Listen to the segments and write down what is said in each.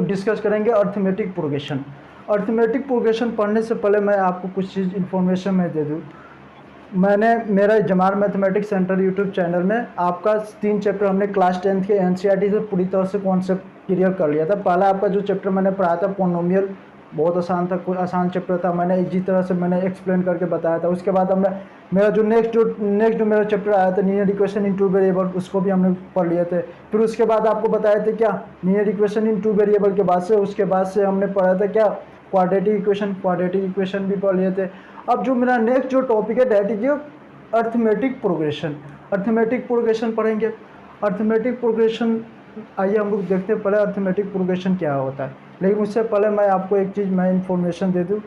Discuss करेंगे arithmetic progression. Arithmetic progression पढ़ने से पहले मैं आपको कुछ चीज़ इन्फॉर्मेशन मैं दे दूँ। मैंने मेरा जमार मैथमेटिक्स सेंटर यूट्यूब चैनल में आपका 3 चैप्टर हमने क्लास 10th के एनसीईआरटी से पूरी तरह से कॉन्सेप्ट क्लियर कर लिया था। पहला आपका जो चैप्टर मैंने पढ़ाया था पोनोमियल, बहुत आसान था, कोई आसान चैप्टर था, मैंने इसी तरह से मैंने एक्सप्लेन करके बताया था। उसके बाद हमने मेरा जो नेक्स्ट जो मेरा चैप्टर आया था linear equation in two variable, उसको भी हमने पढ़ लिए थे। फिर उसके बाद आपको बताए थे क्या linear equation in two variable के बाद से, उसके बाद से हमने पढ़ा था क्या क्वाड्रेटिक इक्वेशन भी पढ़ लिए थे। अब जो मेरा नेक्स्ट जो टॉपिक है that is arithmetic progression. Arithmetic progression पढ़ेंगे। अर्थमेटिक प्रोग्रेशन आइए हम लोग देखते हैं पहले अर्थमेटिक प्रोग्रेशन क्या होता है। लेकिन उससे पहले मैं आपको एक चीज़ मैं इन्फॉर्मेशन दे दूं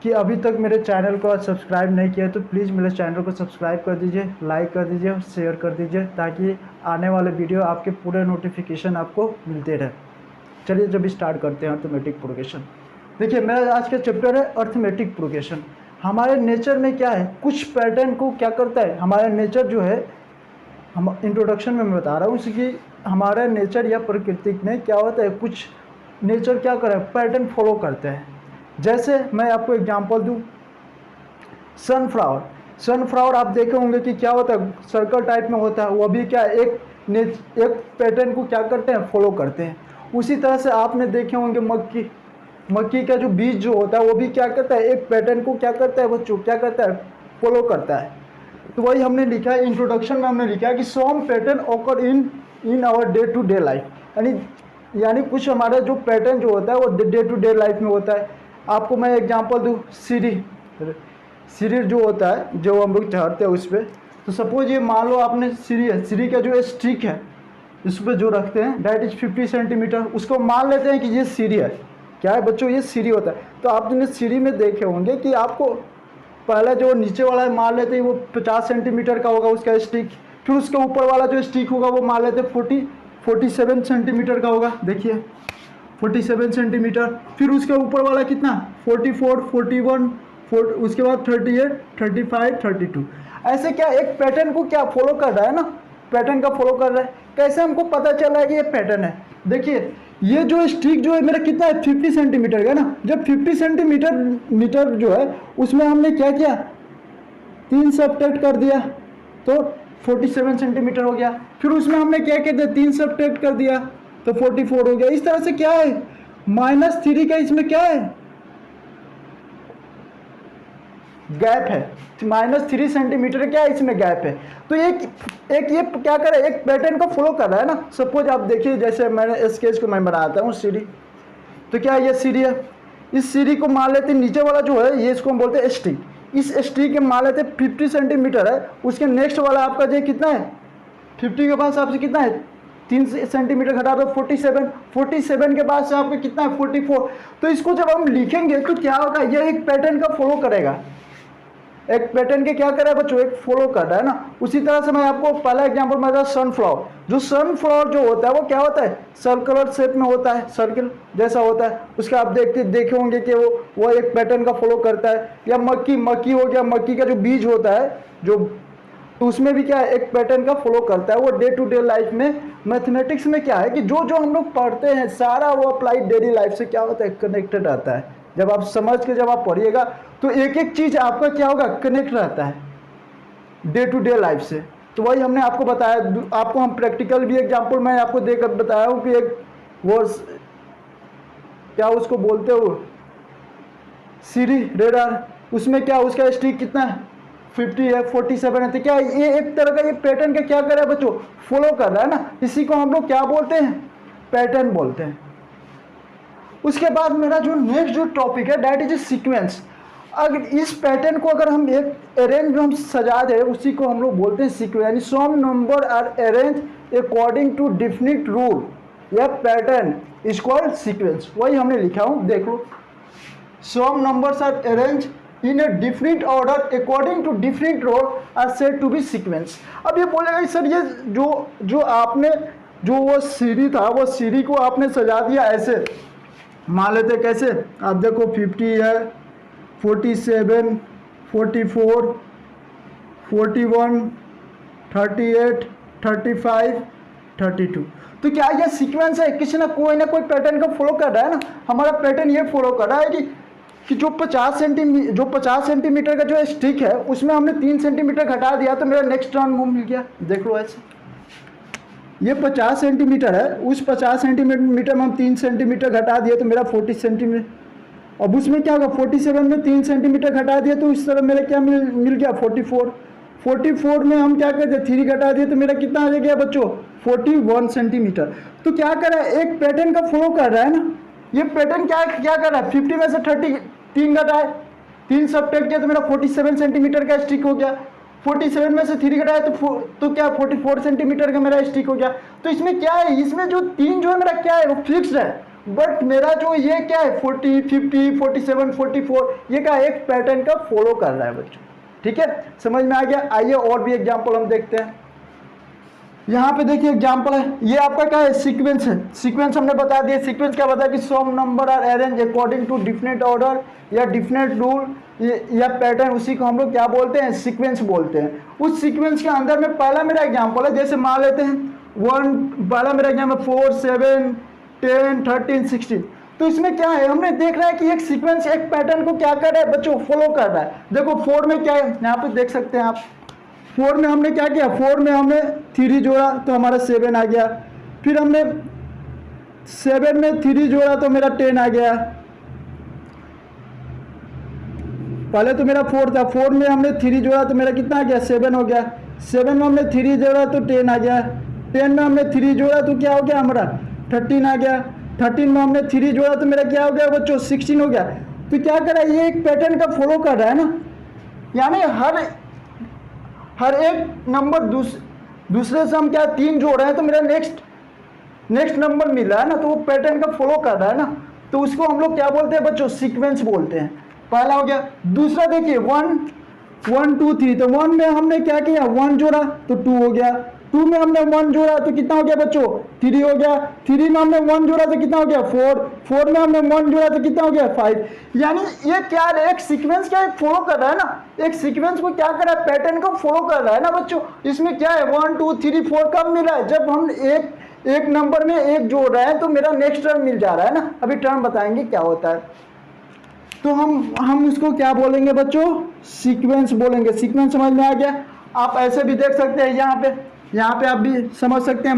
कि अभी तक मेरे चैनल को सब्सक्राइब नहीं किया है तो प्लीज़ मेरे चैनल को सब्सक्राइब कर दीजिए, लाइक कर दीजिए और शेयर कर दीजिए, ताकि आने वाले वीडियो आपके पूरे नोटिफिकेशन आपको मिलते रहे। चलिए जब स्टार्ट करते हैं अर्थमेटिक प्रोग्रेशन। देखिए मेरा आज का चैप्टर है अर्थमेटिक प्रोग्रेशन। हमारे नेचर में क्या है, कुछ पैटर्न को क्या करता है हमारा नेचर जो है, हम इंट्रोडक्शन में मैं बता रहा हूँ उसकी, हमारा नेचर या प्रकृति में क्या होता है, कुछ नेचर क्या कर रहा है पैटर्न फॉलो करते हैं। जैसे मैं आपको एग्जांपल दूँ, सनफ्लावर आप देखे होंगे कि क्या होता है सर्कल टाइप में होता है, वो भी क्या एक पैटर्न को क्या करते हैं फॉलो करते हैं। उसी तरह से आपने देखे होंगे मक्की का जो बीज जो होता है वो भी क्या करता है एक पैटर्न को क्या करता है बच्चों क्या करता है फॉलो करता है। तो वही हमने लिखा है इंट्रोडक्शन में, हमने लिखा है कि some pattern occur in our day to day life, यानी कुछ हमारा जो पैटर्न जो होता है वो डे टू डे लाइफ में होता है। आपको मैं एग्जांपल दूँ, सीढ़ी जो होता है जो हम लोग चढ़ते हैं उस पर, तो सपोज ये मान लो आपने सीढ़ी का जो स्टिक है इस पर जो रखते हैं दैट इज 50 सेंटीमीटर, उसको मान लेते हैं कि ये सीढ़ी है। क्या है बच्चों, ये सीढ़ी होता है। तो आप जिन्हें सीढ़ी में देखे होंगे कि आपको पहला जो नीचे वाला मान लेते हैं वो 50 सेंटीमीटर का होगा उसका स्टिक, फिर उसके ऊपर वाला जो स्टिक होगा वो मान लेते हैं 47 सेंटीमीटर का होगा। देखिए 47 सेंटीमीटर, फिर उसके ऊपर वाला कितना 44, 41, उसके बाद 38, 35, 32। ऐसे क्या एक पैटर्न को क्या फॉलो कर रहा है ना, पैटर्न का फॉलो कर रहा है। कैसे हमको पता चल रहा है कि ये पैटर्न है, देखिए ये जो स्टिक जो है मेरा कितना है 50 सेंटीमीटर का ना, जब 50 सेंटीमीटर जो है उसमें हमने क्या किया 3 सब्ट्रैक्ट कर दिया तो 47 सेंटीमीटर हो गया, फिर उसमें हमने क्या कर दिया 3 सब्ट्रैक्ट कर दिया तो 44 हो गया। इस तरह से क्या है -3 का इसमें क्या है गैप है, -3 सेंटीमीटर क्या है इसमें गैप है। तो एक ये क्या कर रहा है एक पैटर्न को फॉलो कर रहा है ना। सपोज आप देखिए जैसे मैंने स्केच को मैं बनाता हूँ सीढ़ी, तो क्या ये सीढ़ी है, इस सीढ़ी को मान लेते हैं नीचे वाला जो है ये इसको हम बोलते हैं स्टिक, इस स्टिक के मान लेते हैं 50 सेंटीमीटर है, उसके नेक्स्ट वाला आपका जो कितना है 50 के पास आपसे कितना है 3 सेंटीमीटर घटा दो 47 के बाद से आपका कितना है 44। तो इसको जब हम लिखेंगे तो क्या होगा, ये एक पैटर्न का फॉलो करेगा, एक पैटर्न के क्या कर रहा है बच्चों एक फॉलो कर रहा है ना। उसी तरह से मैं आपको पहला एग्जांपल मैं था सनफ्लावर, जो सनफ्लावर जो होता है वो क्या होता है सर्कुलर शेप में होता है, सर्किल जैसा होता है। उसका आप देखे होंगे कि वो एक पैटर्न का फॉलो करता है। या मक्की हो गया, मक्की का जो बीज होता है जो, तो उसमें भी क्या है एक पैटर्न का फॉलो करता है। वो डे टू डे लाइफ में मैथमेटिक्स में क्या है कि जो हम लोग पढ़ते हैं सारा वो अप्लाइड डेली लाइफ से क्या होता है कनेक्टेड रहता है। जब आप समझ के जब आप पढ़िएगा तो एक एक चीज़ आपका क्या होगा कनेक्ट रहता है डे टू डे लाइफ से। तो वही हमने आपको बताया, आपको हम प्रैक्टिकल भी एग्जांपल मैं आपको देकर बताया हूँ कि एक वो क्या उसको बोलते हो सीढ़ी रेडार, उसमें क्या उसका स्टिक कितना है 50 है 47 है। तो क्या ये एक तरह का ये पैटर्न का क्या कर रहा है बच्चों फॉलो कर रहा है ना, इसी को हम लोग क्या बोलते हैं पैटर्न बोलते हैं। उसके बाद मेरा जो नेक्स्ट जो टॉपिक है दैट इज सीक्वेंस। अगर इस पैटर्न को अगर हम एक अरेंज में हम सजा दें उसी को हम लोग बोलते हैं sequence. Some number are arrange according to definite rule या पैटर्न इज कॉल्ड सीक्वेंस। वही हमने लिखा हूँ देख लो, some numbers are arrange in a different order according to different rule are said to be sequence. अब ये बोलेगा सर ये जो आपने जो वो सीढ़ी था वो सीढ़ी को आपने सजा दिया ऐसे, मान लेते कैसे आप देखो 50 है 47, 44, 41, 38, 35, 32। तो क्या ये सीक्वेंस है, किसी ना कोई पैटर्न को फॉलो कर रहा है ना। हमारा पैटर्न ये फॉलो कर रहा है कि जो 50 सेंटीमीटर का जो स्टिक है उसमें हमने 3 सेंटीमीटर घटा दिया तो मेरा नेक्स्ट टर्न वो मिल गया। देख लो ऐसे, ये 50 सेंटीमीटर है, उस 50 सेंटीमीटर में हम 3 सेंटीमीटर घटा दिए तो मेरा 40 सेंटीमीटर। अब उसमें क्या होगा, 47 में 3 सेंटीमीटर घटा दिए तो इस तरह मेरा क्या मिल गया 44 में हम क्या करते 3 घटा दिए तो मेरा कितना आ गया बच्चों 41 सेंटीमीटर। तो क्या कर रहा है, एक पैटर्न का फॉलो कर रहा है ना। ये पैटर्न क्या कर रहा है, 50 में से 3 घटाए, 3 सब्ट्रैक्ट किया तो मेरा 47 सेंटीमीटर का स्टिक हो गया। 47 में से 3 घटाए तो क्या 44 सेंटीमीटर का मेरा स्टिक हो गया। तो इसमें क्या है, इसमें जो 3 जो है मेरा क्या है वो फिक्स्ड है, बट मेरा जो ये क्या है 40, 50, 47, 44 ये का एक पैटर्न का फॉलो कर रहा है बच्चों। ठीक है, समझ में आ गया। आइए और भी एग्जाम्पल हम देखते हैं। यहाँ पे देखिए एग्जाम्पल है, ये आपका क्या है सीक्वेंस है। सीक्वेंस हमने बता दिया, सीक्वेंस क्या बताया कि some number are arrange according to different order या डिफरेंट रूल या पैटर्न, उसी को हम लोग क्या बोलते हैं सीक्वेंस बोलते हैं। उस सीक्वेंस के अंदर में पहला मेरा एग्जाम्पल है, जैसे मान लेते हैं पहला मेरा एग्जाम्पल 4, 7, 10, 13, 16। तो इसमें क्या है, हमने देख रहा है कि एक सीक्वेंस एक पैटर्न को क्या कर रहा है बच्चों फॉलो कर रहा है। देखो 4 में क्या है, यहाँ पे देख सकते हैं आप, 4 में हमने क्या किया, 4 में हमने 3 जोड़ा तो हमारा 7 आ गया, फिर हमने 7 में 3 जोड़ा तो मेरा 10 आ गया। पहले तो मेरा 4 था, 4 में हमने 3 जोड़ा तो मेरा कितना आ गया 7 हो गया। 7 में हमने 3 जोड़ा तो 10 आ गया। 10 में हमने 3 जोड़ा तो क्या हो गया हमारा 13 आ गया। 13 में हमने 3 जोड़ा तो मेरा क्या हो गया बच्चों 16 हो गया। तो क्या कर रहा है, ये एक पैटर्न का फॉलो कर रहा है ना, यानी हर एक नंबर दूसरे से हम क्या 3 जोड़ रहे हैं तो मेरा नेक्स्ट नंबर मिल रहा है ना, तो वो पैटर्न का फॉलो कर रहा है ना, तो उसको हम लोग क्या बोलते हैं बच्चों सीक्वेंस बोलते हैं। पहला हो गया। दूसरा देखिए 1, 2, 3, तो 1 में हमने क्या किया 1 जोड़ा तो 2 हो गया। 2 में हमने 1 जोड़ा तो कितना हो गया बच्चों 3 हो गया। 3 में हमने 1 जोड़ा तो कितना हो गया 4। 4 में हमने 1 जोड़ा तो कितना हो गया 5। यानी ये क्या है, एक सीक्वेंस क्या फॉलो कर रहा है ना, एक सीक्वेंस को क्या कर रहा है पैटर्न को फॉलो कर रहा है ना बच्चों। इसमें क्या है 1, 2, 3, 4 कब मिला है, जब हम एक नंबर में एक जोड़ रहे हैं तो मेरा नेक्स्ट टर्म मिल जा रहा है ना। अभी टर्म बताएंगे क्या होता है, तो हम उसको क्या बोलेंगे बच्चों सीक्वेंस बोलेंगे। सीक्वेंस समझ में आ गया। आप ऐसे भी देख सकते हैं, यहाँ पे आप भी समझ सकते हैं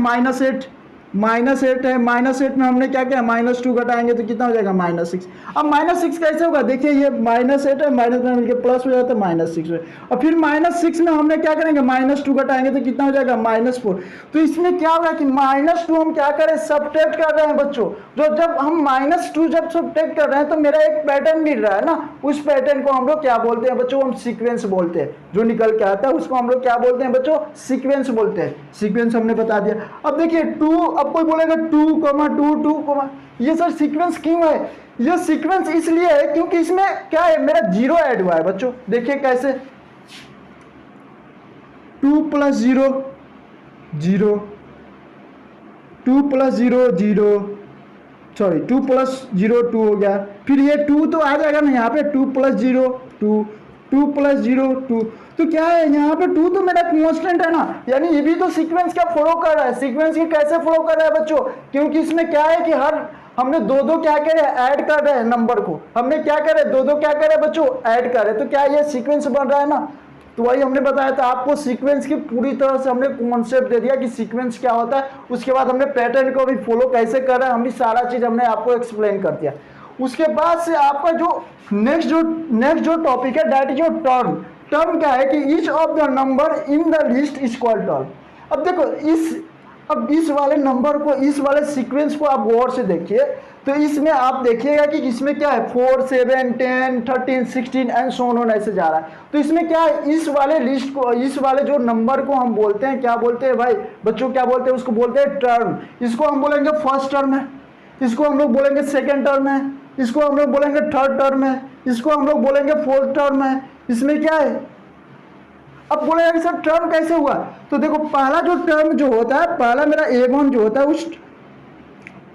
-8 है। -8 में हमने क्या किया -2 घटाएंगे तो कितना हो जाएगा -6। अब -6 कैसे होगा, देखिए ये -8 है, माइनस में मिलकर प्लस हो जाता है -6 है। और फिर -6 में हमने क्या करेंगे -2 घटाएंगे तो कितना हो जाएगा -4। तो इसमें क्या होगा कि -2 हम क्या करें सब्ट्रैक्ट कर रहे हैं बच्चों। जब हम -2 जब सब्ट्रैक्ट कर रहे हैं तो मेरा एक पैटर्न मिल रहा है ना, उस पैटर्न को हम लोग क्या बोलते हैं बच्चों, हम सीक्वेंस बोलते हैं। जो निकल के आता है उसको हम लोग क्या बोलते हैं बच्चों सीक्वेंस बोलते हैं। सीक्वेंस हमने बता दिया। अब देखिए 2, अब कोई बोलेगा 2, ये सर सीक्वेंस क्यों है, ये सीक्वेंस इसलिए है क्योंकि इसमें क्या है मेरा 0 ऐड हुआ है बच्चों। देखिए कैसे 2 + 0 0, 2 + 0 0, सॉरी 2 + 0 2 हो गया। फिर ये 2 तो आ जाएगा ना यहाँ पे 2 + 0 2, 2 + 0 2। तो क्या है यहाँ पे 2 तो मेरा कांस्टेंट है ना, यानी ये भी तो सीक्वेंस का फॉलो कर रहा है। सीक्वेंस की कैसे फॉलो कर रहा है बच्चों, क्योंकि इसमें क्या है कि हमने दो क्या करे ऐड कर रहे हैं नंबर को, हमने क्या करे दो क्या करे बच्चों ऐड कर रहे, तो क्या ये सीक्वेंस बन रहा है ना। तो वही हमने बताया था आपको, सीक्वेंस की पूरी तरह से हमने कॉन्सेप्ट दे दिया कि सीक्वेंस क्या होता है। उसके बाद हमने पैटर्न को भी फॉलो कैसे कर रहा है, हम भी सारा चीज हमने आपको एक्सप्लेन कर दिया। उसके बाद से आपका जो नेक्स्ट जो टॉपिक है that is your term. Term क्या है कि each of the number in the list is called term. अब देखो इस वाले नंबर को, इस वाले सीक्वेंस को आप गौर से देखिए, तो इसमें आप देखिएगा कि इसमें क्या है 4, 7, 10, 13, 16 एंड सो ऑन ऐसे जा रहा है। तो इसमें क्या है, इस वाले लिस्ट को, इस वाले जो नंबर को हम बोलते हैं, क्या बोलते हैं भाई बच्चों, क्या बोलते हैं उसको बोलते हैं टर्म। इसको हम बोलेंगे फर्स्ट टर्म है, इसको हम लोग बोलेंगे सेकेंड टर्म है, इसको हम लोग बोलेंगे थर्ड टर्म है, इसको हम लोग बोलेंगे फोर्थ टर्म है। इसमें क्या है, अब बोलेगा कि सर टर्म कैसे हुआ, तो देखो पहला जो टर्म जो होता है, पहला मेरा A1 जो होता है, उस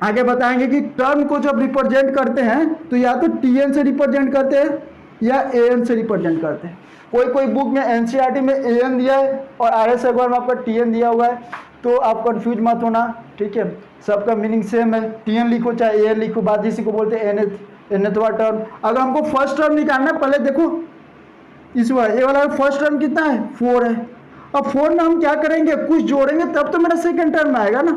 आगे बताएंगे कि टर्म को जब रिप्रेजेंट करते हैं तो या तो TN से रिप्रेजेंट करते हैं या AN से रिप्रेजेंट करते हैं। कोई बुक में NCERT में AN दिया है और RS अखबार में आपका TN दिया हुआ है। तो आप कंफ्यूज मत होना, ठीक है। सबका मीनिंग सेम है, टीएन लिखो चाहे एन लिखो, बात इसी को बोलते हैं एनथवा टर्म। अगर हमको फर्स्ट टर्म निकालना है, पहले देखो इस बार ये वाला फर्स्ट टर्म कितना है 4 है। अब 4 में हम क्या करेंगे, कुछ जोड़ेंगे तब तो मेरा सेकंड टर्म आएगा ना।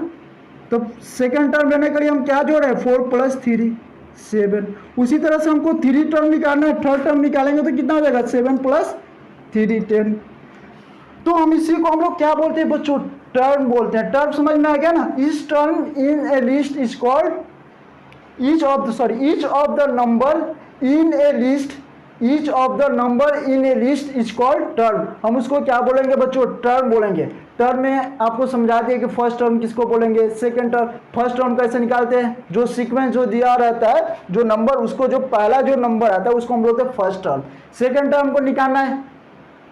तो सेकंड टर्म लेने के लिए हम क्या जोड़े, 4 + 3 7। उसी तरह से हमको 3 टर्म निकालना है, थर्ड टर्म निकालेंगे तो कितना हो जाएगा 7 + 3 10। तो हम इसी को हम लोग क्या बोलते हैं बच्चों, टर्म बोलते हैं। टर्म समझ में आ गया ना। इस term in A list is called each of the number in A list, each of the number in A list is called term. हम उसको क्या बोलेंगे बच्चों, टर्म बोलेंगे। टर्म में आपको समझा दिया कि फर्स्ट टर्म किसको बोलेंगे, सेकंड टर्म। फर्स्ट टर्म कैसे निकालते हैं, जो सीक्वेंस जो दिया रहता है, जो नंबर उसको जो पहला जो नंबर आता है उसको हम बोलते हैं फर्स्ट टर्म। सेकंड टर्म को निकालना है,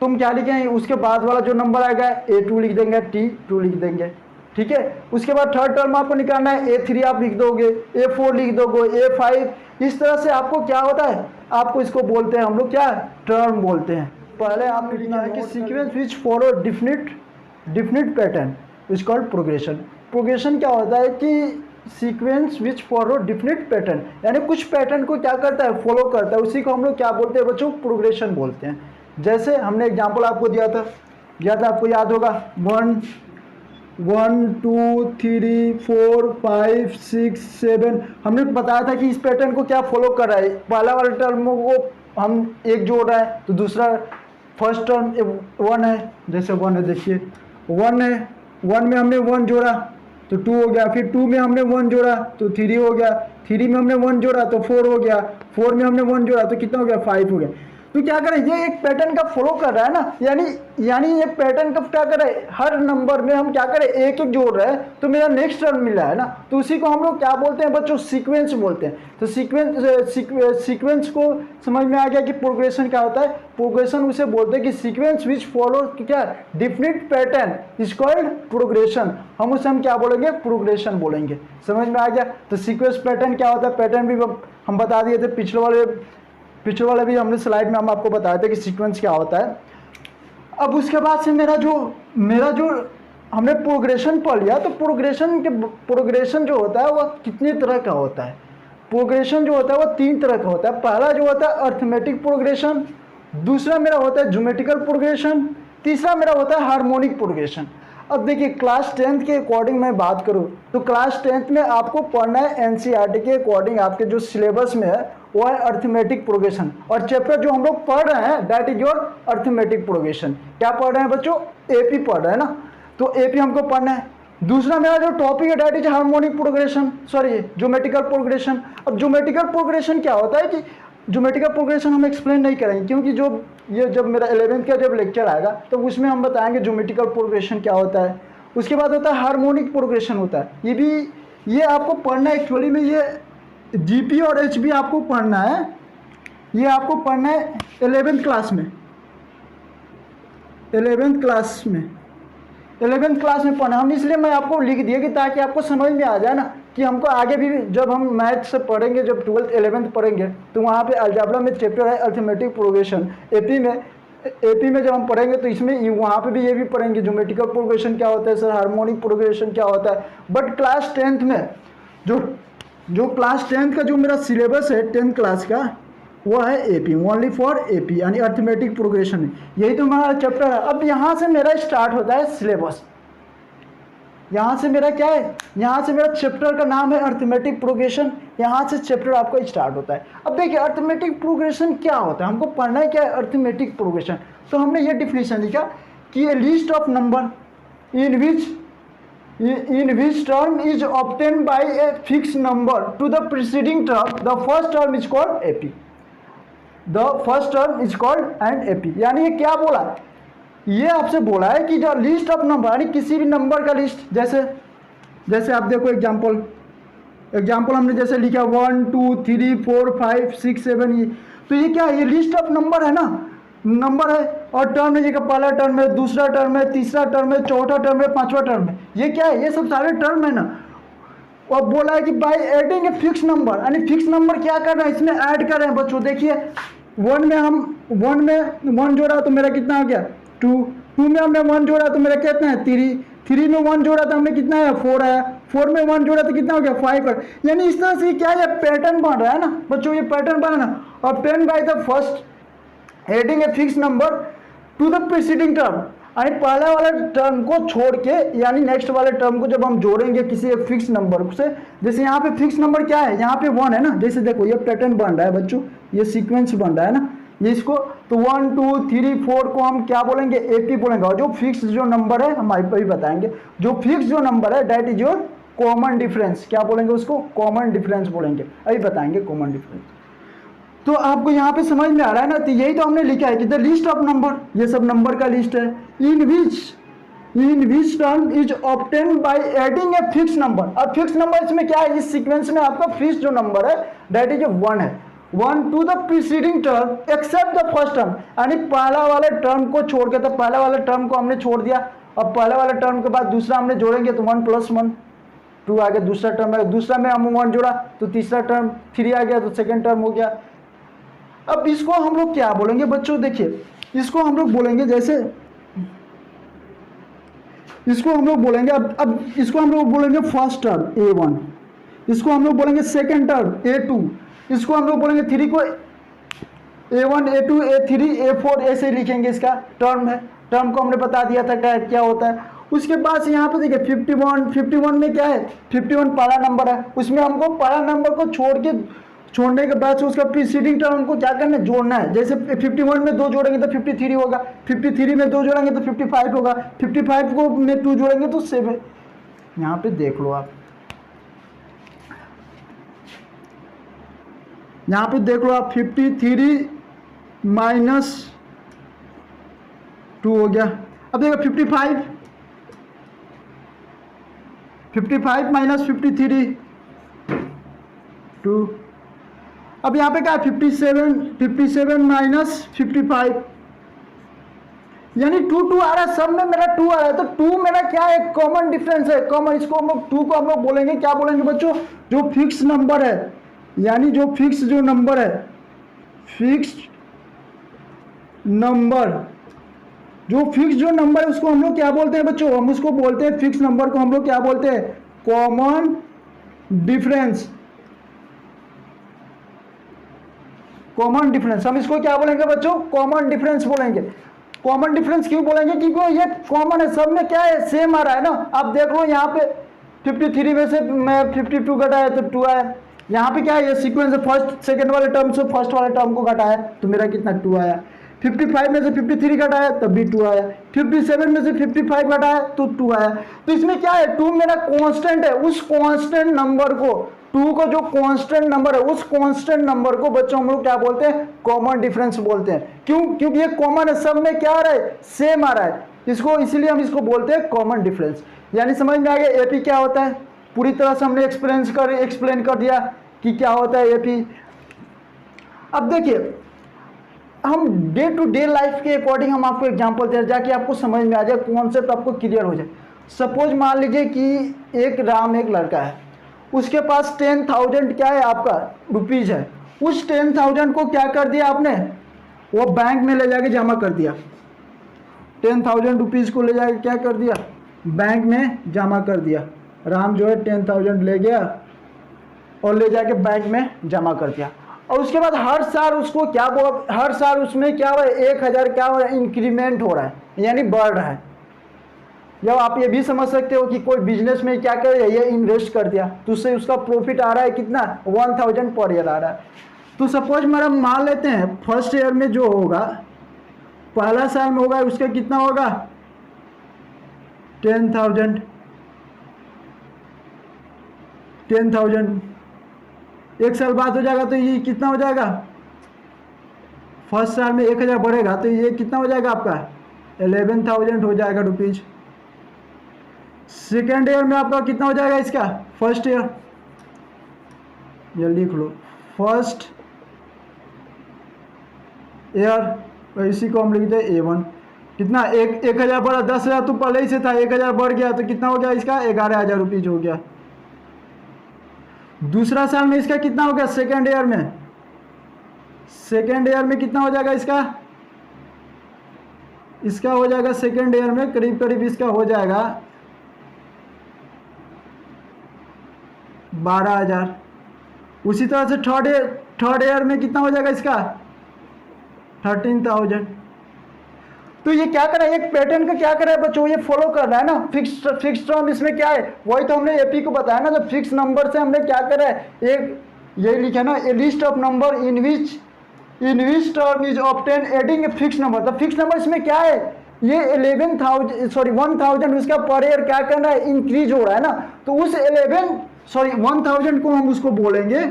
तुम क्या लिखेंगे, उसके बाद वाला जो नंबर आएगा A2 लिख देंगे, T2 लिख देंगे, ठीक है। उसके बाद थर्ड टर्म आपको निकालना है, A3 आप लिख दोगे, A4 लिख दोगे, A5। इस तरह से आपको क्या होता है, आपको इसको बोलते हैं हम लोग क्या, टर्म बोलते हैं। पहले आपने लिखा है कि sequence which follow definite pattern is called progression. Progression क्या होता है कि sequence which follow definite pattern, यानी कुछ पैटर्न को क्या करता है, फॉलो करता है, उसी को हम लोग क्या बोलते हैं बच्चों, प्रोग्रेशन बोलते हैं। जैसे हमने एग्जाम्पल आपको दिया था आपको याद होगा 1 2 3 4 5 6 7। हमने बताया था कि इस पैटर्न को क्या फॉलो कर रहा है, पहला वाला टर्म को हम एक जोड़ रहा है तो दूसरा फर्स्ट टर्म 1 है, जैसे 1 है, देखिए 1 है, 1 में हमने 1 जोड़ा तो 2 हो गया, फिर 2 में हमने 1 जोड़ा तो 3 हो गया, 3 में हमने 1 जोड़ा तो 4 हो गया, 4 में हमने 1 जोड़ा तो कितना हो गया 5 हो गया। तो क्या करें, ये एक पैटर्न का फॉलो कर रहा है ना, यानी ये पैटर्न का क्या कर रहा है, हर नंबर में हम क्या करें, एक एक जोड़ रहे हैं तो मेरा नेक्स्ट टर्म मिला है ना, तो उसी को हम लोग क्या बोलते हैं बच्चों, सीक्वेंस बोलते हैं। तो सीक्वेंस को समझ में आ गया कि प्रोग्रेशन क्या होता है। प्रोग्रेशन उसे बोलते हैं कि सीक्वेंस विच फॉलो क्या, definite pattern is called progression. हम उसे क्या बोलेंगे, प्रोग्रेशन बोलेंगे। समझ में आ गया। तो सीक्वेंस पैटर्न क्या होता है, पैटर्न भी हम बता दिए थे पिछले वाले भी हमने स्लाइड में हम आपको बताए थे कि सीक्वेंस क्या होता है। अब उसके बाद से मेरा जो हमने प्रोग्रेशन पढ़ लिया, तो प्रोग्रेशन जो होता है वह कितने तरह का होता है। प्रोग्रेशन जो होता है वह 3 तरह का होता है। पहला जो होता है अर्थमेटिक प्रोग्रेशन, दूसरा मेरा होता है ज्योमेट्रिकल प्रोग्रेशन, तीसरा मेरा होता है हार्मोनिक प्रोग्रेशन। अब देखिए क्लास 10th के अकॉर्डिंग मैं बात करूं तो क्लास 10th में आपको पढ़ना है एनसीईआरटी के अकॉर्डिंग, आपके जो सिलेबस में है वो है अर्थमेटिक प्रोग्रेशन, और चैप्टर जो हम लोग पढ़ रहे हैं that is your arithmetic progression. क्या पढ़ रहे हैं बच्चों, एपी पढ़ रहे हैं ना, तो एपी हमको पढ़ना है। दूसरा मेरा जो टॉपिक है that is harmonic progression, geometrical progression. अब ज्योमेट्रिकल प्रोग्रेशन क्या होता है कि ज्योमेट्रिकल प्रोग्रेशन हम एक्सप्लेन नहीं करेंगे, क्योंकि जब मेरा 11th का जब लेक्चर आएगा तो उसमें हम बताएंगे ज्योमेट्रिकल प्रोग्रेशन क्या होता है। उसके बाद होता है हार्मोनिक प्रोग्रेशन होता है, ये आपको पढ़ना है। एक्चुअली में ये जीपी और एचबी आपको पढ़ना है, ये आपको पढ़ना है 11th क्लास में 11th क्लास में पढ़ना हम, इसलिए मैं आपको लिख दिया कि ताकि आपको समझ में आ जाए ना कि हमको आगे भी जब हम मैथ से पढ़ेंगे, जब 12th 11th पढ़ेंगे तो वहाँ पे अलजेब्रा में चैप्टर है अर्थमेटिक प्रोग्रेशन। एपी में जब हम पढ़ेंगे तो इसमें वहाँ पे भी ये भी पढ़ेंगे ज्योमेट्रिकल प्रोग्रेशन क्या होता है सर, हार्मोनिक प्रोग्रेशन क्या होता है। बट क्लास 10th में जो क्लास 10th का जो मेरा सिलेबस है 10th क्लास का वो है एपी, ओनली फॉर एपी, यानी अर्थमेटिक प्रोग्रेशन। यही तो हमारा चैप्टर है। अब यहाँ से मेरा स्टार्ट होता है सिलेबस, यहाँ से मेरा क्या है, यहाँ से मेरा चैप्टर का नाम है अर्थमेटिक प्रोग्रेशन, यहाँ से चैप्टर आपका स्टार्ट होता है। अब देखिए अर्थमेटिक प्रोग्रेशन क्या होता है, हमको पढ़ना है क्या है अर्थमेटिक प्रोग्रेशन। तो हमने ये डिफिनीशन लिखा कि a list of number in which term is obtained by a fixed number to the preceding term, the first term is called AP, and AP। यानी ये क्या बोला, ये आपसे बोला है कि जो लिस्ट ऑफ नंबर यानी किसी भी नंबर का लिस्ट, जैसे आप देखो एग्जाम्पल हमने जैसे लिखा 1 2 3 4 5 6 7, तो ये क्या है, ये लिस्ट ऑफ नंबर है ना, नंबर है, और टर्म है, जगह पहला टर्म है, दूसरा टर्म है, तीसरा टर्म है, चौथा टर्म है, पांचवा टर्म है, ये क्या है, ये सब सारे टर्म है ना। और बोला है कि bye adding a fix number, यानी फिक्स नंबर क्या कर रहे हैं, इसमें ऐड कर रहे हैं बच्चों। देखिए 1 में 1 जोड़ा तो मेरा कितना हो गया 2 में हमने 1 जोड़ा तो मेरा कितना है 3 3 में 1 जोड़ा तो हमने कितना आया 4 आया, 4 में 1 जोड़ा तो कितना हो गया 5 है। यानी इस तरह से क्या है पैटर्न बन रहा है ना बच्चों, ये पैटर्न बना ना। और 10 by the first adding a fix number two the preceding term, यानी पहले वाले टर्म को छोड़ के यानी नेक्स्ट वाले टर्म को जब हम जोड़ेंगे किसी एक फिक्स नंबर से, जैसे यहाँ पे फिक्स नंबर क्या है, यहाँ पे 1 है ना, जैसे देखो ये पैटर्न बन रहा है बच्चों, ये सीक्वेंस बन रहा है ना, ये इसको तो 1 2 3 4 को हम क्या बोलेंगे एपी बोलेंगे। और जो फिक्स जो नंबर है हम अभी बताएंगे, जो फिक्स जो नंबर है that is your common difference, क्या बोलेंगे उसको कॉमन डिफरेंस बोलेंगे, अभी बताएंगे कॉमन डिफरेंस। तो आपको यहाँ पे समझ में आ रहा है ना, तो यही तो हमने लिखा है कि द लिस्ट ऑफ नंबर, ये सब नंबर का लिस्ट है, in which term is obtain by adding a fix number. अब फिक्स नंबर इसमें क्या है, इस सीक्वेंस में आपका फिक्स जो नंबर है दैट इज 1 है, 1 to the preceding term except the first term, यानी पहला वाले टर्म को छोड़ के, तो पहला वाले टर्म को हमने छोड़ दिया, अब पहले वाले टर्म के बाद दूसरा हमने जोड़ेंगे तो 1 + 1 2 आ गया, दूसरा टर्म है, दूसरा में हम 1 जोड़ा तो तीसरा टर्म 3 आ गया, तो सेकेंड टर्म हो गया। अब इसको हम लोग क्या बोलेंगे बच्चों, देखिए इसको हम लोग बोलेंगे, जैसे इसको हम लोग बोलेंगे, अब इसको हम लोग बोलेंगे फर्स्ट टर्म A1, इसको हम लोग बोलेंगे सेकेंड टर्म A2, इसको हम लोग बोलेंगे 3 को A1 A2 A3 A4 ऐसे लिखेंगे, इसका टर्म है, टर्म को हमने बता दिया था क्या होता है। उसके बाद यहाँ पे देखिए 51 में क्या है, 51 पहला नंबर है, उसमें हमको पहला नंबर को छोड़ने के बाद से उसका प्रीसीडिंग टर्म को क्या करना है, जोड़ना है। जैसे 51 में 2 जोड़ेंगे तो 53 होगा, 53 में 2 जोड़ेंगे तो 55 होगा, 55 को में 2 जोड़ेंगे तो 7। यहाँ पे देख लो आप, यहाँ पे देख लो आप 53 - 2 हो गया। अब देखो 55 - 53 2। अब यहाँ पे क्या है 57 - 55, यानी 2 आ रहा है, सब में मेरा 2 आ रहा है, तो 2 मेरा क्या है कॉमन डिफरेंस है, कॉमन, इसको हम लोग 2 को हम लोग बोलेंगे, क्या बोलेंगे बच्चों, जो फिक्स नंबर है, यानी जो फिक्स जो नंबर है, फिक्स नंबर, जो फिक्स जो नंबर है उसको हम लोग क्या बोलते हैं बच्चों, हम उसको बोलते हैं फिक्स नंबर को हम लोग क्या बोलते हैं कॉमन डिफरेंस, कॉमन डिफरेंस। हम इसको क्या बोलेंगे बच्चों, कॉमन डिफरेंस बोलेंगे। कॉमन डिफरेंस क्यों बोलेंगे, क्योंकि ये कॉमन है, सब में क्या है सेम आ रहा है ना। आप देख लो यहाँ पे 53 में से मैं 52 घटाया तो 2 आया, यहाँ पे क्या है ये सीक्वेंस है, फर्स्ट सेकंड वाले टर्म से फर्स्ट वाले टर्म को घटाया तो मेरा कितना 2 आया, 55 में से 53 घटाया तब भी 2 आया, 57 में से 55 घटाया तो 2 आया। तो इसमें क्या है 2 मेरा कांस्टेंट है, उस कांस्टेंट नंबर को, 2 को जो कांस्टेंट नंबर है उस कांस्टेंट नंबर को बच्चों हम लोग क्या बोलते हैं कॉमन डिफरेंस बोलते हैं। क्यों, क्योंकि ये कॉमन है, सब में क्या आ रहा है सेम आ रहा है, इसको इसलिए हम इसको बोलते हैं कॉमन डिफरेंस। यानी समझ में आ गया एपी क्या होता है, पूरी तरह से हमने एक्सप्लेन कर दिया कि क्या होता है एपी। अब देखिए हम डे टू डे लाइफ के अकॉर्डिंग हम आपको एग्जांपल दे, जाके आपको समझ में आ जाए, कॉन्सेप्ट आपको क्लियर हो जाए। सपोज मान लीजिए कि एक लड़का है, उसके पास 10,000 क्या है आपका रुपीज़ है, उस 10,000 को क्या कर दिया आपने, वो बैंक में ले जाके जमा कर दिया, 10,000 रुपीज़ को ले जाके क्या कर दिया बैंक में जमा कर दिया। राम जो है 10,000 ले गया और ले जाके बैंक में जमा कर दिया, और उसके बाद हर साल उसको क्या हर साल उसमें क्या हो रहा है 1,000 क्या हो रहा है इंक्रीमेंट हो रहा है, यानी बढ़ रहा है। जब आप ये भी समझ सकते हो कि कोई बिजनेस में क्या कर ये इन्वेस्ट कर दिया तो उससे उसका प्रॉफिट आ रहा है कितना 1,000 पर ईयर आ रहा है। तो सपोज मेरा मान लेते हैं फर्स्ट ईयर में जो होगा, पहला साल में होगा उसका कितना होगा 10,000, एक साल बाद हो जाएगा तो ये कितना हो जाएगा, फर्स्ट साल में 1,000 बढ़ेगा तो ये कितना हो जाएगा आपका 11,000 हो जाएगा रुपीज़। सेकेंड ईयर में आपका कितना हो जाएगा इसका, फर्स्ट ईयर ये लिख लो फर्स्ट ईयर, इसी को हम लिखते हैं A1। कितना 1,000 बढ़ा, 10,000 तो पहले ही से था, 1,000 बढ़ गया तो कितना हो गया इसका 11,000 रुपीज़ हो गया। दूसरा साल में इसका कितना हो गया सेकेंड ईयर में कितना हो जाएगा इसका हो जाएगा सेकेंड ईयर में करीब इसका हो जाएगा 12,000। उसी तरह से थर्ड ईयर में कितना हो जाएगा इसका 13,000। तो ये क्या कर रहा है, एक पैटर्न का क्या कर रहा है बच्चों, ये फॉलो कर रहा है ना। फिक्स टर्म इसमें क्या है, वही तो हमने एपी को बताया ना, जब फिक्स नंबर से हमने क्या करा है, एक यही लिखा ना, a list of number in which term is obtain adding a fix number. तो फिक्स नंबर इसमें क्या है, ये 1,000 उसका पर ईयर क्या करना है, इंक्रीज हो रहा है ना। तो उस 1,000 को हम उसको बोलेंगे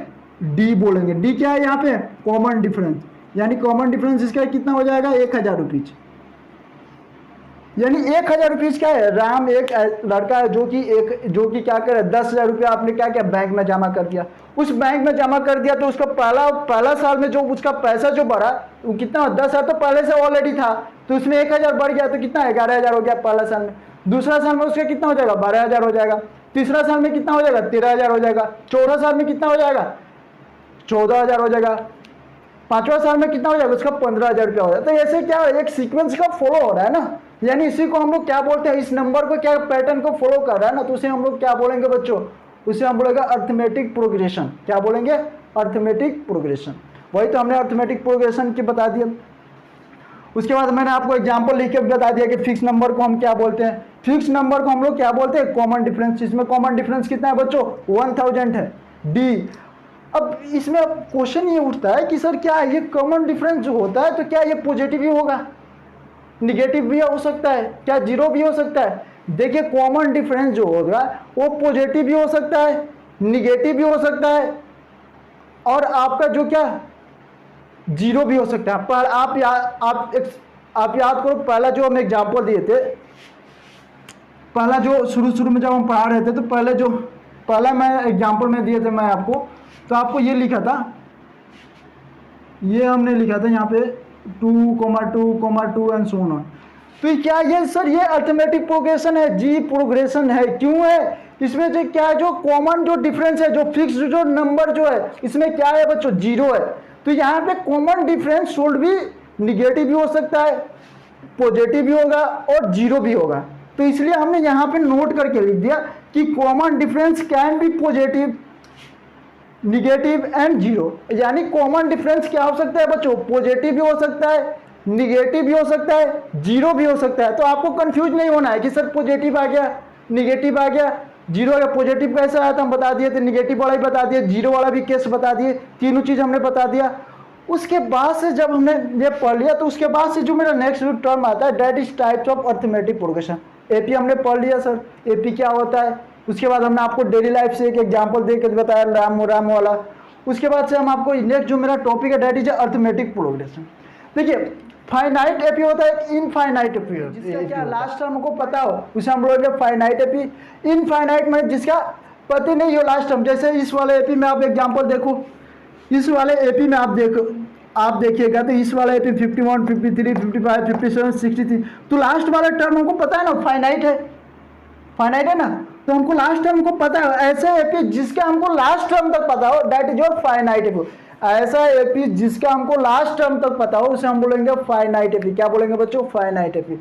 डी बोलेंगे। डी क्या है यहाँ पे, कॉमन डिफरेंस, यानी कॉमन डिफरेंस इसका कितना हो जाएगा 1,000 रुपीज। यानी 1,000 रुपीज क्या है, राम एक लड़का है जो कि क्या करे 10,000 रुपया आपने क्या किया बैंक में जमा कर दिया। उस बैंक में जमा कर दिया तो उसका पहला साल में जो उसका पैसा जो बढ़ा वो कितना 10,000 तो पहले से ऑलरेडी था, तो उसमें 1,000 बढ़ गया तो कितना 11,000 हो गया पहला साल में। दूसरा साल में उसका कितना हो जाएगा 12,000 हो जाएगा। तीसरा साल में कितना हो जाएगा 13,000 हो जाएगा। चौथा साल में कितना हो जाएगा 14,000 हो जाएगा। पांचवा साल में कितना हो जाएगा उसका 15,000 रुपया हो जाएगा। तो ऐसे क्या एक सीक्वेंस का फॉलो हो रहा है ना, यानी इसी को हम लोग क्या बोलते हैं, इस नंबर को क्या पैटर्न को फॉलो कर रहा है ना, तो उसे हम लोग क्या बोलेंगे बच्चों, उसे हम बोलेंगे अर्थमेटिक प्रोग्रेशन। क्या बोलेंगे, अर्थमेटिक प्रोग्रेशन। वही तो हमने अर्थमेटिक प्रोग्रेशन की बता दिया। उसके बाद मैंने आपको एग्जांपल लिख के बता दिया कि फिक्स नंबर को हम क्या बोलते हैं, फिक्स नंबर को हम लोग क्या बोलते हैं, कॉमन डिफरेंस। इसमें कॉमन डिफरेंस कितना है बच्चों 1,000 है, डी। अब इसमें क्वेश्चन ये उठता है कि सर क्या ये कॉमन डिफरेंस जो होता है तो क्या ये पॉजिटिव ही होगा, निगेटिव भी हो सकता है, क्या जीरो भी हो सकता है। देखिए कॉमन डिफरेंस जो होगा वो पॉजिटिव भी हो सकता है, निगेटिव भी हो सकता है, और आपका जो क्या जीरो भी हो सकता है। पर आप याद करो, पहला जो हम एग्जांपल दिए थे, पहला जो शुरू में जब हम पढ़ा रहे थे, तो पहला मैं एग्जांपल में दिए थे मैं आपको, तो आपको ये लिखा था, ये हमने लिखा था यहाँ पे 2,2,2 एंड सो ऑन। तो क्या ये सर ये अर्थमेटिक प्रोग्रेशन है, जी प्रोग्रेशन है। क्यों है, इसमें जो क्या है, जो कॉमन जो डिफरेंस है, जो फिक्स जो नंबर जो है, इसमें क्या है बच्चों जीरो है। तो यहाँ पे कॉमन डिफरेंस शुड भी निगेटिव भी हो सकता है, पॉजिटिव भी होगा और जीरो भी होगा। तो इसलिए हमने यहाँ पे नोट करके लिख दिया कि common difference can be positive, negative and zero. यानी कॉमन डिफरेंस क्या हो सकता है बच्चों, पॉजिटिव भी हो सकता है, निगेटिव भी हो सकता है, जीरो भी हो सकता है। तो आपको कंफ्यूज नहीं होना है कि सर पॉजिटिव आ गया, निगेटिव आ गया, जीरो आ गया। पॉजिटिव कैसा आया था हम बता दिए थे, निगेटिव वाला भी बता दिए, जीरो वाला भी केस बता दिए, तीनों चीज हमने बता दिया। उसके बाद से जब हमने ये पढ़ लिया तो उसके बाद से जो मेरा नेक्स्ट टर्म आता है that is types of arithmetic progression. AP हमने पढ़ लिया सर, एपी क्या होता है। उसके बाद हमने आपको डेली लाइफ से एक एग्जांपल दे के बताया राम वाला। उसके बाद से हम आपको नेक्स्ट जो मेरा टॉपिक है दैट इज अर्थमेटिक प्रोग्रेशन। देखिए फाइनाइट एपी होता है, इनफाइनाइट एपी जिसका क्या लास्ट टर्म को पता हो उसे हम बोलेंगे फाइनाइट एपी। इनफाइनाइट में जिसका पता नहीं हो लास्ट टर्म, जैसे इस वाले एपी में आप एग्जांपल देखो, इस वाले एपी में आप देखिएगा तो इस वाला एपी 51, 53, 55, 57, 63, तो लास्ट वाला टर्म हमको पता है ना फाइनाइट है ना, तो हमको लास्ट टर्म को पता है। ऐसा एपी जिसका हमको लास्ट टर्म तक पता हो that is your finite AP. ऐसा एपी जिसका हमको लास्ट टर्म तक पता हो उसे हम बोलेंगे फाइनाइट एपी। क्या बोलेंगे बच्चों, फाइनाइट एपी।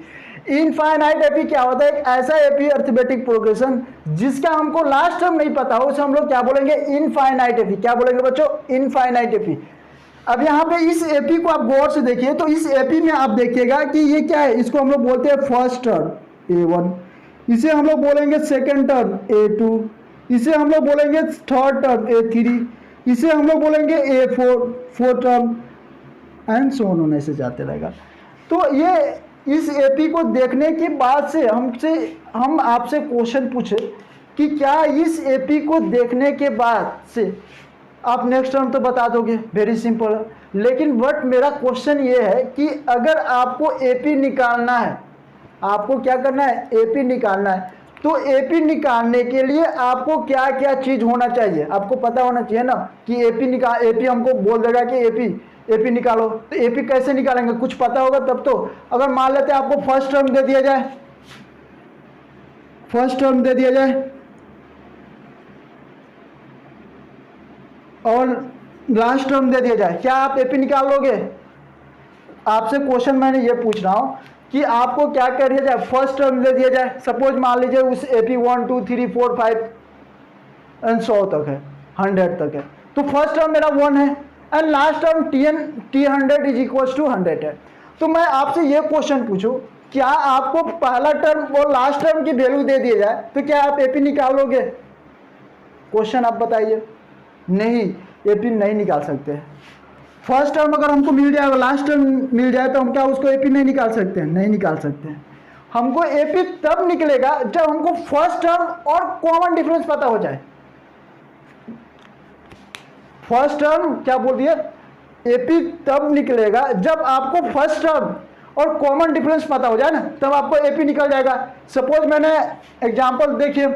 इनफाइनाइट एपी क्या होता है, एक ऐसा एपी अर्थमेटिक प्रोग्रेशन जिसका हमको लास्ट टर्म नहीं पता हो उसे हम लोग क्या बोलेंगे, इनफाइनाइट एपी। क्या बोलेंगे बच्चों, इनफाइनाइट एपी। अब यहाँ पे इस एपी को आप गौर से देखिए, तो इस एपी में आप देखिएगा कि ये क्या है, इसको हम लोग बोलते हैं फर्स्ट टर्म A1, इसे हम लोग बोलेंगे सेकेंड टर्म A2, इसे हम लोग बोलेंगे थर्ड टर्म A3, इसे हम लोग बोलेंगे A4, fourth term and so on ऐसे जाते रहेगा। तो ये इस एपी को देखने के बाद से हम आपसे क्वेश्चन पूछे कि क्या इस एपी को देखने के बाद से आप नेक्स्ट टर्म तो बता दोगे, वेरी सिंपल। लेकिन बट मेरा क्वेश्चन ये है कि अगर आपको एपी निकालना है, आपको क्या करना है, एपी निकालना है, तो एपी निकालने के लिए आपको क्या क्या चीज होना चाहिए, आपको पता होना चाहिए ना कि एपी हमको बोल देगा कि एपी निकालो। तो एपी कैसे निकालेंगे, कुछ पता होगा तब तो। अगर मान लेते हैं आपको फर्स्ट टर्म दे दिया जाए और लास्ट टर्म दे दिया जाए, क्या आप एपी निकाल लोगे? आपसे क्वेश्चन मैंने ये पूछ रहा हूं कि आपको क्या कर दिया जाए, फर्स्ट टर्म दे दिया जाए, सपोज मान लीजिए उस एपी 1, 2, 3, 4, 5 एंड 100 तक है, 100 तक है। तो फर्स्ट टर्म मेरा 1 है and last term T100 is equal to 100 है। तो मैं आपसे ये क्वेश्चन पूछूं, क्या आपको पहला टर्म और लास्ट टर्म की वैल्यू दे दिया जाए तो क्या आप एपी निकालोगे? क्वेश्चन आप बताइए। नहीं, एपी नहीं निकाल सकते। फर्स्ट टर्म अगर हमको मिल जाए और लास्ट टर्म मिल जाए तो हम क्या उसको एपी नहीं निकाल सकते हैं? नहीं निकाल सकते हैं। हमको एपी तब निकलेगा जब हमको फर्स्ट टर्म और कॉमन डिफरेंस पता हो जाए। फर्स्ट टर्म क्या बोल दिया, एपी तब निकलेगा जब आपको फर्स्ट टर्म और कॉमन डिफरेंस पता हो जाए ना, तब आपको एपी निकल जाएगा। सपोज मैंने एग्जांपल देखिए,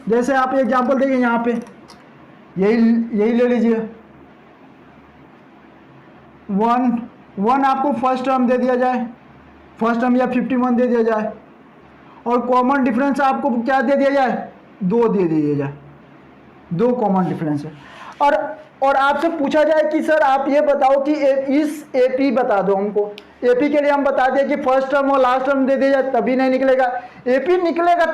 जैसे आप एग्जांपल देखिए यहाँ पे, यही ले लीजिए। 1 आपको फर्स्ट टर्म दे दिया जाए, फर्स्ट टर्म या 51 दे दिया जाए, और कॉमन डिफरेंस आपको क्या दे दिया जाए? 2 दे दिया जाए। 2 कॉमन डिफरेंस है। और आपसे पूछा जाए कि सर आप ये बताओ कि इस एपी बता दो हमको। एपी के लिए हम बता दें कि फर्स्ट टर्म और लास्ट टर्म दे दिया जाए, तभी नहीं निकलेगा। एपी निकलेगा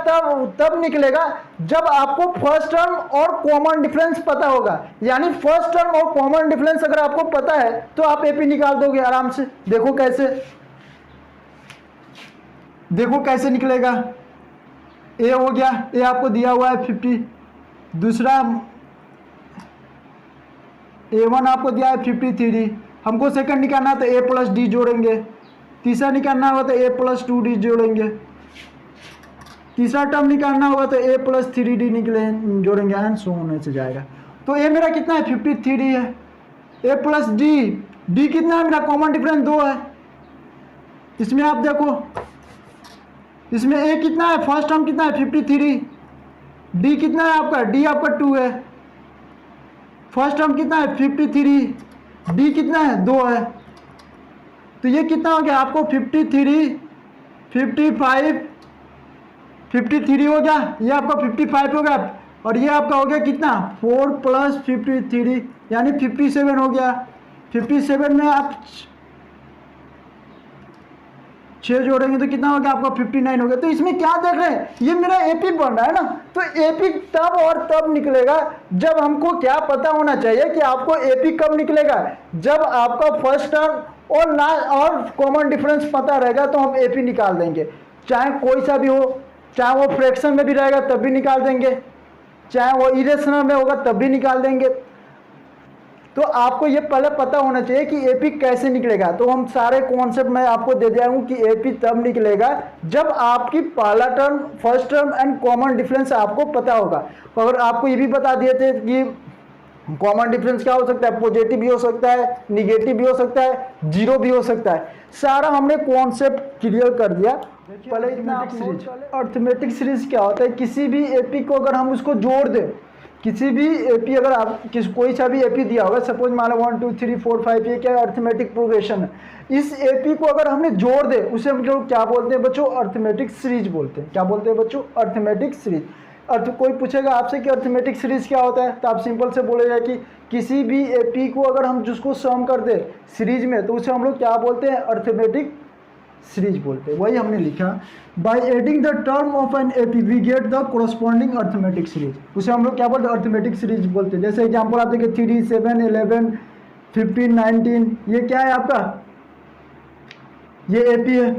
तब निकलेगा जब आपको फर्स्ट टर्म और कॉमन डिफरेंस पता होगा। यानी फर्स्ट टर्म और कॉमन डिफरेंस अगर आपको पता है तो आप एपी निकाल दोगे आराम से। देखो कैसे, देखो कैसे निकलेगा। ए हो गया, ए आपको दिया हुआ है 50, दूसरा A1 आपको दिया है 53, हमको सेकंड निकालना है तो A प्लस डी जोड़ेंगे, तीसरा निकालना होगा तो A प्लस 2D जोड़ेंगे, तीसरा टर्म निकालना होगा तो A प्लस 3D जोड़ेंगे एंड सो होने से जाएगा। तो A मेरा कितना है? 53 है। A प्लस डी कितना है मेरा? कॉमन डिफरेंस 2 है। इसमें आप देखो, इसमें A कितना है? फर्स्ट टर्म कितना है? 53। डी कितना है आपका? डी आपका 2 है। फर्स्ट टर्म कितना है? 53। डी कितना है? 2 है। तो ये कितना हो गया आपको? 53, 55, 53 हो गया, ये आपका 55 हो गया, और ये आपका हो गया कितना? 4 प्लस 53 यानी 57 हो गया। 57 में आप 6 जोड़ेंगे तो कितना हो गया आपका? 59 हो गया। तो इसमें क्या देख रहे हैं, ये मेरा एपी बन रहा है ना। तो एपी तब और तब निकलेगा जब हमको क्या पता होना चाहिए कि आपको एपी कब निकलेगा? जब आपका फर्स्ट टर्म और कॉमन डिफरेंस पता रहेगा तो हम एपी निकाल देंगे। चाहे कोई सा भी हो, चाहे वो फ्रैक्शन में भी रहेगा तब भी निकाल देंगे, चाहे वो इरेशनल में होगा तब भी निकाल देंगे। तो आपको ये पहले पता होना चाहिए कि एपी कैसे निकलेगा। तो हम सारे कॉन्सेप्ट मैं आपको दे दिया हूँ कि एपी तब निकलेगा जब आपकी पहला term, first term and common difference आपको पता होगा। और आपको ये भी बता दिए थे कि कॉमन डिफरेंस क्या हो सकता है? पॉजिटिव भी हो सकता है, निगेटिव भी हो सकता है, जीरो भी हो सकता है। सारा हमने कॉन्सेप्ट क्लियर कर दिया। पहले इतना अर्थमेटिक सीरीज क्या होता है? किसी भी एपी को अगर हम उसको जोड़ दें, किसी भी एपी अगर आप कोई सा भी एपी दिया होगा, सपोज मान लो 1 2 3 4 5, ये क्या अर्थमेटिक प्रोग्रेशन है। इस एपी को अगर हमने जोड़ दे, उसे हम लोग क्या बोलते हैं बच्चों? अर्थमेटिक सीरीज बोलते हैं। क्या बोलते हैं बच्चों? Arithmetic series. कोई पूछेगा आपसे कि अर्थमेटिक सीरीज क्या होता है, तो आप सिंपल से बोलेगा कि किसी भी एपी को अगर हम जिसको सम कर दे सीरीज में तो उसे हम लोग क्या बोलते हैं? अर्थमेटिक सीरीज बोलते हैं। वही हमने लिखा, by adding the term of an AP we get the corresponding arithmetic series. उसे हम लोग क्या बोलते हैं? अर्थमेटिक सीरीज बोलते हैं। जैसे एग्जांपल आप देखिए 3 7 11 15 19, ये क्या है आपका? ये एपी है।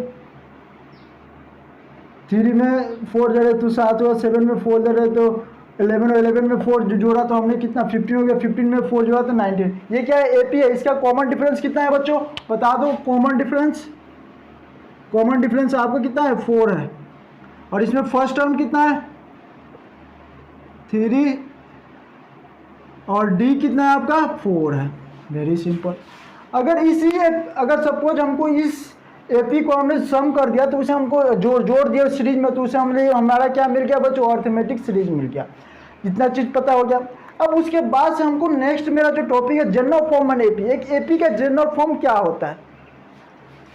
3 में 4 जड़े तो 7 हुआ, 7 में 4 जड़े तो 11 और 11 में 4 जोड़ा तो हमने कितना? 15 हो गया। 15 में 4 जोड़ा तो 19। ये क्या है? एपी है। इसका कॉमन डिफरेंस कितना है बच्चों? बता दो कॉमन डिफरेंस। कॉमन डिफरेंस आपका कितना है? 4 है। और इसमें फर्स्ट टर्म कितना है? 3, और डी कितना है आपका? 4 है। Very simple. अगर सपोज हमको इस एपी को हमने सम कर दिया तो उसे हमको जोड़ दिया सीरीज में, तो उसे हमारा क्या मिल गया बच्चों? अर्थमेटिक सीरीज मिल गया। इतना चीज़ पता हो गया। अब उसके बाद से हमको नेक्स्ट मेरा जो टॉपिक है जनरल फॉर्म एंड एपी। एक एपी का जनरल फॉर्म क्या होता है,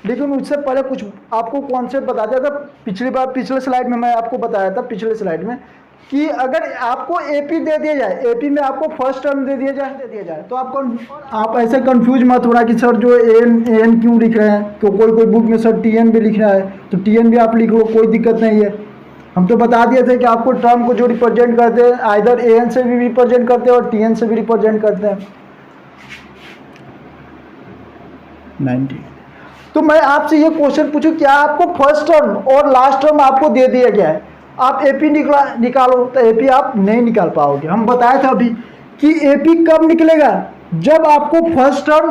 लेकिन उससे पहले कुछ आपको कॉन्सेप्ट बता दिया था पिछले स्लाइड में मैं आपको बताया था, पिछले स्लाइड में, कि अगर आपको एपी दे दिया जाए, एपी में आपको फर्स्ट टर्म दे दिया जाए तो आप ऐसे कंफ्यूज मत हो रहा कि सर जो एन क्यों लिख रहे हैं। तो कोई बुक में सर टीएन भी लिख रहा है तो टीएन भी आप लिख लो, कोई दिक्कत नहीं है। हम तो बता दिए थे कि आपको टर्म को जो रिप्रेजेंट करते हैं आइदर ए एन से भी रिप्रेजेंट करते हैं और टी एन से भी रिप्रेजेंट करते हैं। 90। तो मैं आपसे ये क्वेश्चन पूछूं, क्या आपको फर्स्ट टर्म और लास्ट टर्म आपको दे दिया गया है, आप एपी निकालो, तो एपी आप नहीं निकाल पाओगे। हम बताए थे अभी कि एपी कब निकलेगा, जब आपको फर्स्ट टर्म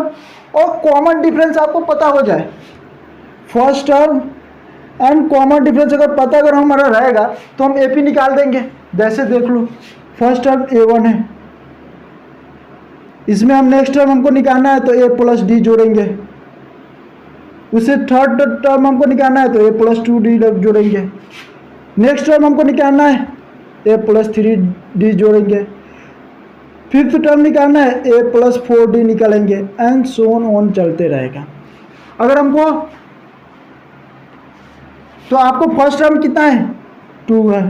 और कॉमन डिफरेंस आपको पता हो जाए। First term and common difference अगर पता अगर हमारा रहेगा तो हम एपी निकाल देंगे। जैसे देख लो, फर्स्ट टर्म a1 है, इसमें हम नेक्स्ट टर्म हमको निकालना है तो a प्लस डी जोड़ेंगे, उसे थर्ड टर्म हमको निकालना है तो a प्लस 2d जोड़ेंगे, नेक्स्ट टर्म हमको निकालना है a प्लस 3d जोड़ेंगे, फिफ्थ टर्म निकालना है a प्लस 4d निकालेंगे, एंड सो ऑन चलते रहेगा। अगर हमको तो आपको फर्स्ट टर्म कितना है 2 है,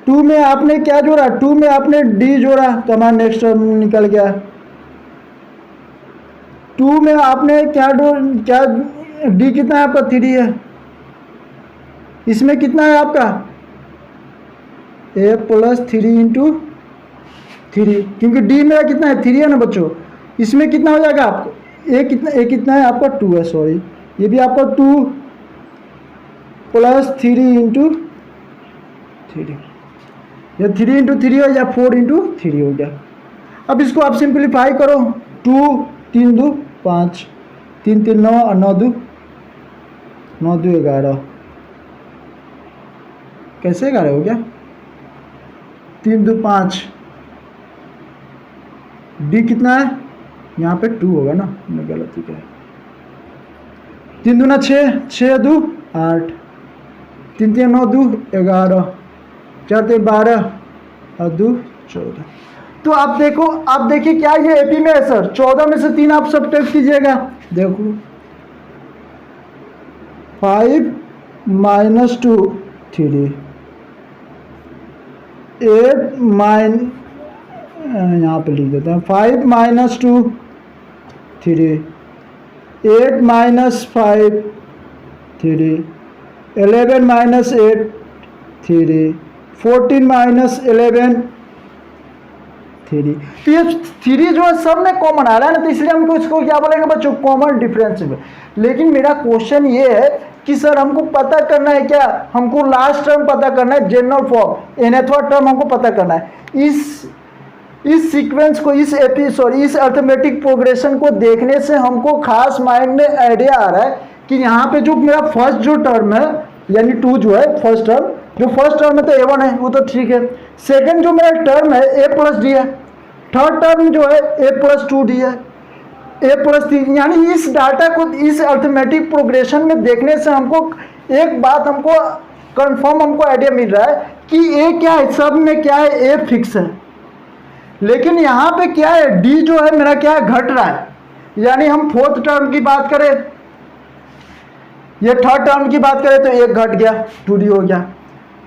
2 में आपने क्या जोड़ा, 2 में आपने d जोड़ा तो हमारा नेक्स्ट टर्म निकल गया। 2 में आपने क्या d कितना है आपका 3 है, इसमें कितना है आपका a प्लस 3 इंटू 3, क्योंकि d मेरा कितना है 3 है ना बच्चों, इसमें कितना हो जाएगा आपको a कितना है आपका 2 है, सॉरी ये भी आपका 2 प्लस 3 इंटू 3, या 3 इंटू 3 हो या 4 इंटू 3 हो गया। अब इसको आप सिंप्लीफाई करो, 2 3 2 5, 3 3 9 और 9 2 11, कैसे 11 हो गया, 3 2 5, डी कितना है यहाँ पे 2 होगा ना, मैं गलती क्या है, 3 दूना 6, 6 2 8, 3 3 9 2 11, 4 3 12 और 2 14। तो आप देखो, आप देखिए क्या ये एपी में है सर, 14 में से 3 आप सब्ट्रैक्ट कीजिएगा, देखो 5 माइनस 2 3, 8 यहाँ पे लिख देते हैं 5 माइनस 2 3, 8 माइनस 5 3, 11 माइनस 8 3, 14 माइनस 11 3। तो ये 3 जो है सब में कॉमन आ रहा है ना, तो इसलिए हमको इसको क्या बोलेंगे बच्चों, कॉमन डिफरेंस में। लेकिन मेरा क्वेश्चन ये है कि सर हमको पता करना है क्या, हमको लास्ट टर्म पता करना है, जनरल फॉर्म nth टर्म हमको पता करना है। इस सीक्वेंस को, इस अर्थमेटिक प्रोग्रेशन को देखने से हमको खास माइंड में आइडिया आ रहा है कि यहाँ पे जो मेरा फर्स्ट जो टर्म है यानी 2 जो है फर्स्ट टर्म, जो फर्स्ट टर्म है तो a1 है, वो तो ठीक है। सेकंड जो मेरा टर्म है a प्लस डी है, थर्ड टर्म जो है a प्लस 2d है, a प्लस 3, यानी इस डाटा को इस अर्थमेटिक प्रोग्रेशन में देखने से हमको एक बात हमको कंफर्म हमको आइडिया मिल रहा है कि a क्या है, सब में क्या है a फिक्स है, लेकिन यहाँ पे क्या है d जो है मेरा क्या है घट रहा है। यानी हम फोर्थ टर्म की बात करें, ये थर्ड टर्म की बात करें तो 1 घट गया 2d हो गया,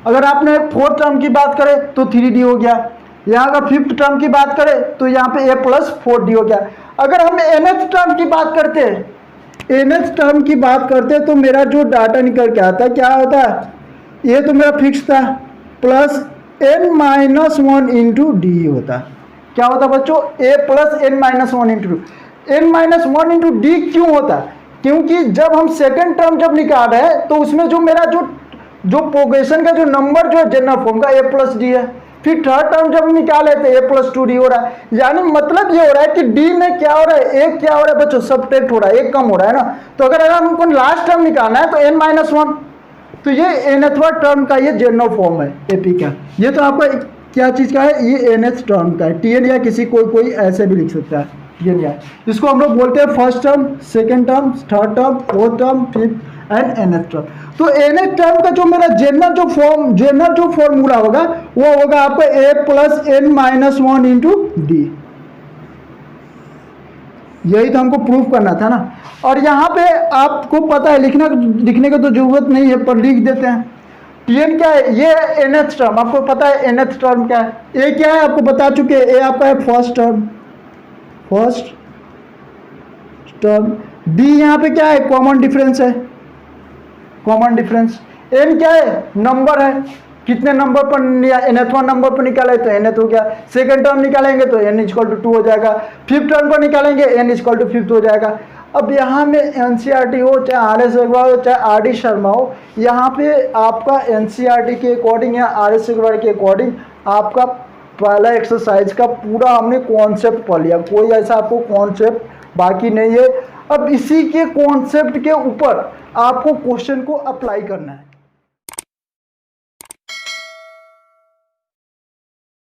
अगर आपने फोर्थ टर्म की बात करें तो 3d हो गया, यहाँ अगर फिफ्थ टर्म की बात करें तो यहाँ पे a प्लस 4d हो गया। अगर हम nth टर्म की बात करते हैं, nth टर्म की बात करते हैं तो मेरा जो डाटा निकल के आता है क्या होता है, ये तो मेरा फिक्स था, plus n minus 1 into D होता है। क्या होता बच्चों, a plus n minus 1 into n minus 1 into D क्यों होता है, क्योंकि जब हम सेकंड टर्म जब निकाल रहे हैं तो उसमें जो मेरा जो प्रोग्रेशन का जो नंबर जो जनरल फॉर्म का a प्लस डी है, फिर थर्ड टर्म जब निकाले तो a प्लस 2d हो रहा है। यानी मतलब ये हो रहा है कि d में क्या हो रहा है, एक क्या हो रहा है बच्चों, सब्ट्रैक्ट हो रहा है, एक कम हो रहा है ना। तो अगर हमको लास्ट टर्म निकालना है तो n माइनस 1, तो ये nthवां टर्म का ये जनरल फॉर्म है एपी का। ये तो आपका क्या चीज़ का है, ये nth टर्म का है, tn या किसी कोई ऐसे भी लिख सकता है tn या, इसको हम लोग बोलते हैं first term, second term, third term, fourth term, fifth and nth term. तो nth टर्म का जो मेरा जनरल जो फॉर्मूला होगा वो होगा आपका a plus n minus 1 into D. यही तो हमको प्रूफ करना था ना। और यहाँ पे आपको पता है लिखने की तो जरूरत नहीं है, पर लिख देते हैं। tn क्या है, ये nth टर्म, आपको पता है nth टर्म क्या है, a क्या है आपको बता चुके हैं, a आपका है फर्स्ट टर्म, d यहाँ पे क्या है, कॉमन डिफरेंस है, कॉमन डिफरेंस, एन क्या है, नंबर है, कितने नंबर पर nth नंबर पर निकाले तो nth हो गया। सेकंड टर्म निकालेंगे तो n = 2 हो जाएगा। फिफ्थ टर्म पर निकालेंगे n = 5 हो जाएगा। अब यहाँ में एनसीईआरटी हो, चाहे आर.एस. अग्रवाल हो, चाहे आर.डी. शर्मा हो, यहाँ पे आपका एनसीईआरटी के अकॉर्डिंग या आर.एस. अग्रवाल के अकॉर्डिंग आपका पहला एक्सरसाइज का पूरा हमने कॉन्सेप्ट पढ़ लिया, कोई ऐसा आपको कॉन्सेप्ट बाकी नहीं है। अब इसी के कॉन्सेप्ट के ऊपर आपको क्वेश्चन को अप्लाई करना है।